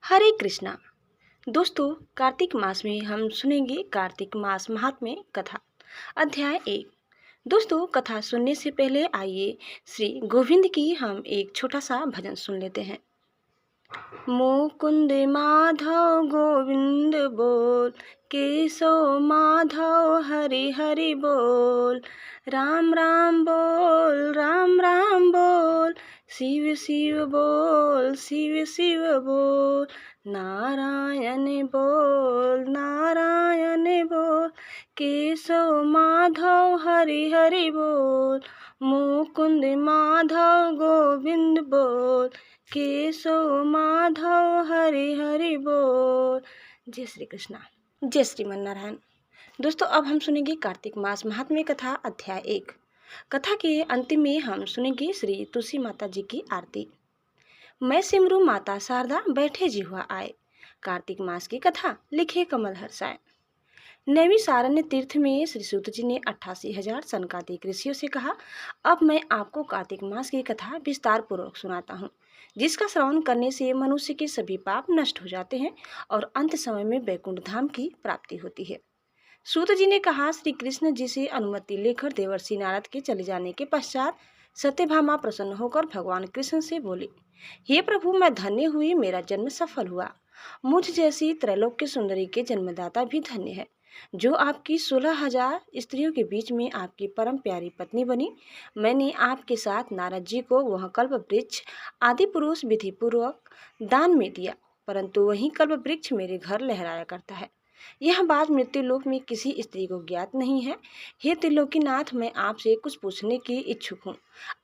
हरे कृष्णा। दोस्तों, कार्तिक मास में हम सुनेंगे कार्तिक मास महात्म्य कथा अध्याय 1। दोस्तों, कथा सुनने से पहले आइए श्री गोविंद की हम एक छोटा सा भजन सुन लेते हैं। मुकुंद माधव गोविंद बोल, केशव माधव हरि हरि बोल, राम राम बोल, राम राम बोल, शिव शिव बोल, शिव शिव बोल, नारायण बोल, नारायण बोल, केशव माधव हरि हरि बोल, मुकुंद माधव गोविंद बोल, केशव माधव हरि हरि बोल। जय श्री कृष्णा, जय श्रीमन नारायण। दोस्तों, अब हम सुनेंगे कार्तिक मास महात्म्य कथा अध्याय 1। कथा के अंतिम में हम सुनेंगे श्री तुलसी माता जी की आरती। मैं सिमरू माता शारदा बैठे जिह्वा आए। कार्तिक मास की कथा लिखे कमल हर्षाय। नैमिषारण्य तीर्थ में श्री सूत जी ने 88,000 सनकादिक ऋषियों से कहा, अब मैं आपको कार्तिक मास की कथा विस्तार पूर्वक सुनाता हूँ, जिसका श्रवण करने से मनुष्य के सभी पाप नष्ट हो जाते हैं और अंत समय में वैकुंठ धाम की प्राप्ति होती है। सूत जी ने कहा, श्री कृष्ण जी से अनुमति लेकर देवर्षि नारद के चले जाने के पश्चात सत्यभामा प्रसन्न होकर भगवान कृष्ण से बोली, हे प्रभु, मैं धन्य हुई, मेरा जन्म सफल हुआ। मुझ जैसी त्रैलोक्य सुंदरी के जन्मदाता भी धन्य है, जो आपकी 16,000 स्त्रियों के बीच में आपकी परम प्यारी पत्नी बनी। मैंने आपके साथ नारद जी को वह कल्प वृक्ष आदि पुरुष विधि पूर्वक दान में दिया, परंतु वही कल्प वृक्ष मेरे घर लहराया करता है। यह बात मृत्यु लोक में किसी स्त्री को ज्ञात नहीं है। हे त्रिलोकीनाथ, मैं आपसे कुछ पूछने की इच्छुक हूँ।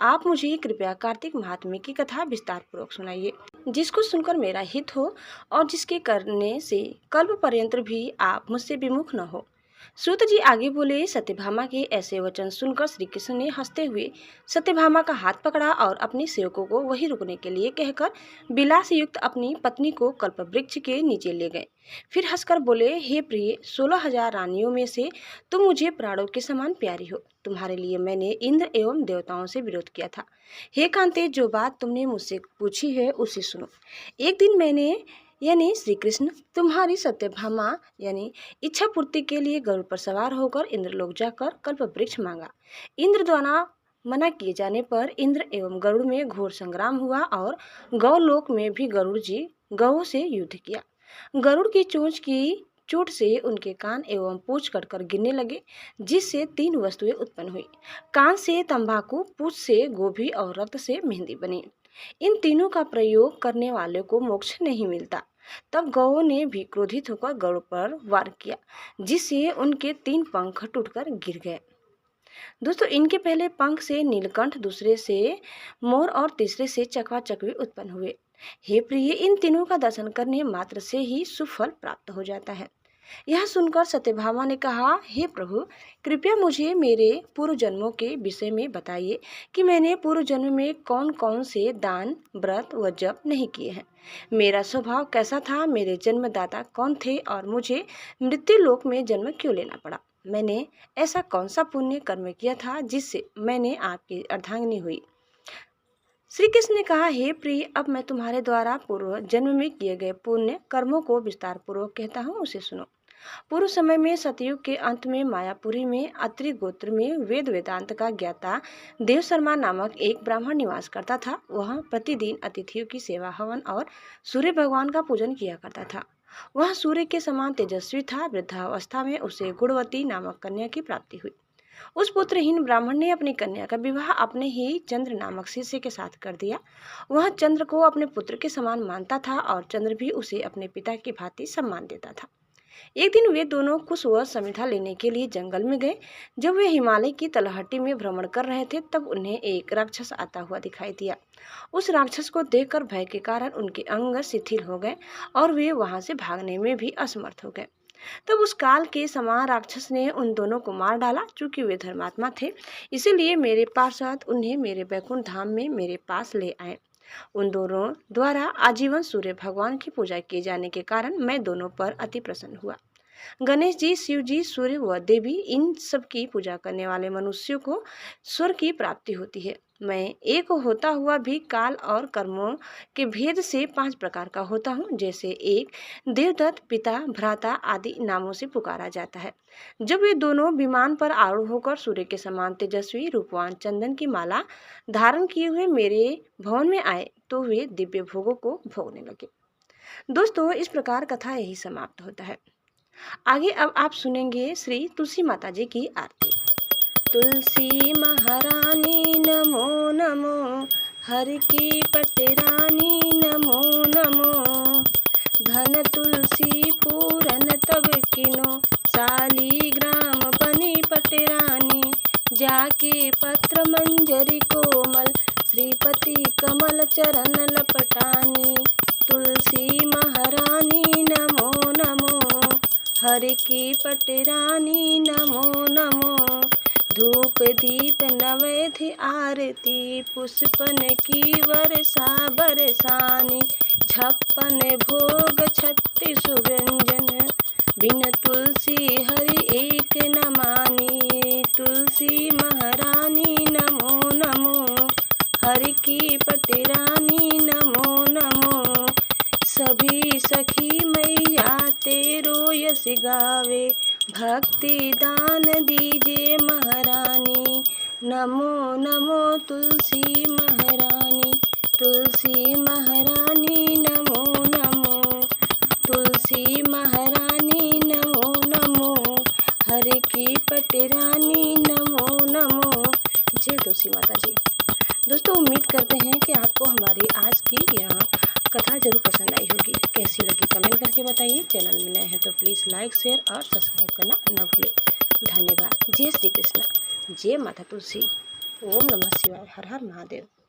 आप मुझे कृपया कार्तिक महात्म्य की कथा विस्तार पूर्वक सुनाइए, जिसको सुनकर मेरा हित हो और जिसके करने से कल्प पर्यंत भी आप मुझसे विमुख न हो। सूत जी आगे बोले, सत्यभामा के ऐसे वचन सुनकर श्री कृष्ण ने हंसते हुए सत्यभामा का हाथ पकड़ा और अपने सेवकों को वहीं रुकने के लिए कहकर विलास युक्त अपनी पत्नी को कल्प वृक्ष के नीचे ले गए। फिर हंसकर बोले, हे प्रिय, 16,000 रानियों में से तुम मुझे प्राणों के समान प्यारी हो। तुम्हारे लिए मैंने इंद्र एवं देवताओं से विरोध किया था। हे कांते, जो बात तुमने मुझसे पूछी है उसे सुनो। एक दिन मैंने यानी श्री कृष्ण तुम्हारी सत्यभामा यानी इच्छा पूर्ति के लिए गरुड़ पर सवार होकर इंद्रलोक जाकर कल्प वृक्ष मांगा। इंद्र द्वारा मना किए जाने पर इंद्र एवं गरुड़ में घोर संग्राम हुआ और गौलोक में भी गरुड़ जी गौ से युद्ध किया। गरुड़ की चोंच की चोट से उनके कान एवं पूंछ कटकर गिरने लगे, जिससे 3 वस्तुएं उत्पन्न हुई। कान से तंबाकू, पूंछ से गोभी और रक्त से मेहंदी बनी। इन तीनों का प्रयोग करने वाले को मोक्ष नहीं मिलता। तब गौ ने भी क्रोधित होकर गरुड़ पर वार किया, जिससे उनके 3 पंख टूटकर गिर गए। दोस्तों, इनके पहले पंख से नीलकंठ, दूसरे से मोर और तीसरे से चकवा चकवी उत्पन्न हुए। हे प्रिय, इन तीनों का दर्शन करने मात्र से ही सुफल प्राप्त हो जाता है। यह सुनकर सत्यभामा ने कहा, हे प्रभु, कृपया मुझे मेरे पूर्व जन्मों के विषय में बताइए कि मैंने पूर्व जन्म में कौन कौन से दान, व्रत व जप नहीं किए हैं। मेरा स्वभाव कैसा था, मेरे जन्मदाता कौन थे और मुझे मृत्यु लोक में जन्म क्यों लेना पड़ा। मैंने ऐसा कौन सा पुण्य कर्म किया था जिससे मैंने आपकी अर्धांगिनी हुई। श्री कृष्ण ने कहा, हे प्रिय, अब मैं तुम्हारे द्वारा पूर्व जन्म में किए गए पुण्य कर्मों को विस्तार पूर्वक कहता हूँ, उसे सुनो। पूर्व समय में सतयुग के अंत में मायापुरी में अत्रि गोत्र में वेद वेदांत का ज्ञाता देवशर्मा नामक एक ब्राह्मण निवास करता था। वह प्रतिदिन अतिथियों की सेवा, हवन और सूर्य भगवान का पूजन किया करता था। वह सूर्य के समान तेजस्वी था। वृद्धावस्था में उसे गुणवती नामक कन्या की प्राप्ति हुई। उस पुत्रहीन ब्राह्मण ने अपनी कन्या का विवाह अपने ही चंद्र नामक शिष्य के साथ कर दिया। वह चंद्र को अपने पुत्र के समान मानता था और चंद्र भी उसे अपने पिता की भांति सम्मान देता था। एक दिन वे दोनों कुश व समिधा लेने के लिए जंगल में गए। जब वे हिमालय की तलहटी में भ्रमण कर रहे थे, तब उन्हें एक राक्षस आता हुआ दिखाई दिया। उस राक्षस को देखकर भय के कारण उनके अंग शिथिल हो गए और वे वहां से भागने में भी असमर्थ हो गए। तब उस काल के समान राक्षस ने उन दोनों को मार डाला। चूंकि वे धर्मात्मा थे, इसीलिए मेरे पार्षद उन्हें मेरे वैकुंठ धाम में मेरे पास ले आए। उन दोनों द्वारा आजीवन सूर्य भगवान की पूजा किए जाने के कारण मैं दोनों पर अति प्रसन्न हुआ। गणेश जी, शिव जी, सूर्य व देवी, इन सब की पूजा करने वाले मनुष्यों को स्वर्ग की प्राप्ति होती है। मैं एक होता हुआ भी काल और कर्मों के भेद से 5 प्रकार का होता हूँ। जैसे एक, देवदत्त, पिता, भ्राता आदि नामों से पुकारा जाता है। जब वे दोनों विमान पर आरूढ़ होकर सूर्य के समान तेजस्वी रूपवान चंदन की माला धारण किए हुए मेरे भवन में आए तो वे दिव्य भोगों को भोगने लगे। दोस्तों, इस प्रकार कथा यही समाप्त होता है। आगे अब आप सुनेंगे श्री तुलसी माता जी की आरती। तुलसी महारानी नमो नमो, हर की पटरानी नमो नमो, धन तुलसी पूरन तब किनो, शालीग्राम बनी पटरानी, जाके पत्र मंजरी कोमल, श्रीपति कमल चरण लपटानी। तुलसी महारानी नमो नमो, हर की पटरानी नमो नमो, धूप दीप नवैध आरती, पुष्पन की वर्षा बरसानी, 56 भोग 36 व्यंजन, बिन तुलसी हरि एक न मानी। तुलसी महारानी नमो नमो, हरि की पटरानी नमो नमो, सभी सखी मैया तेरो यश गावे, भक्ति दान दीजे महारानी। नमो नमो तुलसी महारानी, तुलसी महारानी नमो नमो, तुलसी महारानी नमो नमो, हर की पटरानी नमो नमो। जय तुलसी माता जी। दोस्तों, उम्मीद करते हैं कि आपको हमारी आज की यह कथा जरूर पसंद आई होगी। कैसी लगी कमेंट करके बताइए। चैनल में नए हैं तो प्लीज़ लाइक, शेयर और सब्सक्राइब करना न भूलें। धन्यवाद। जय श्री कृष्णा, जय माता तुलसी। ओम नमः शिवाय। हर हर महादेव।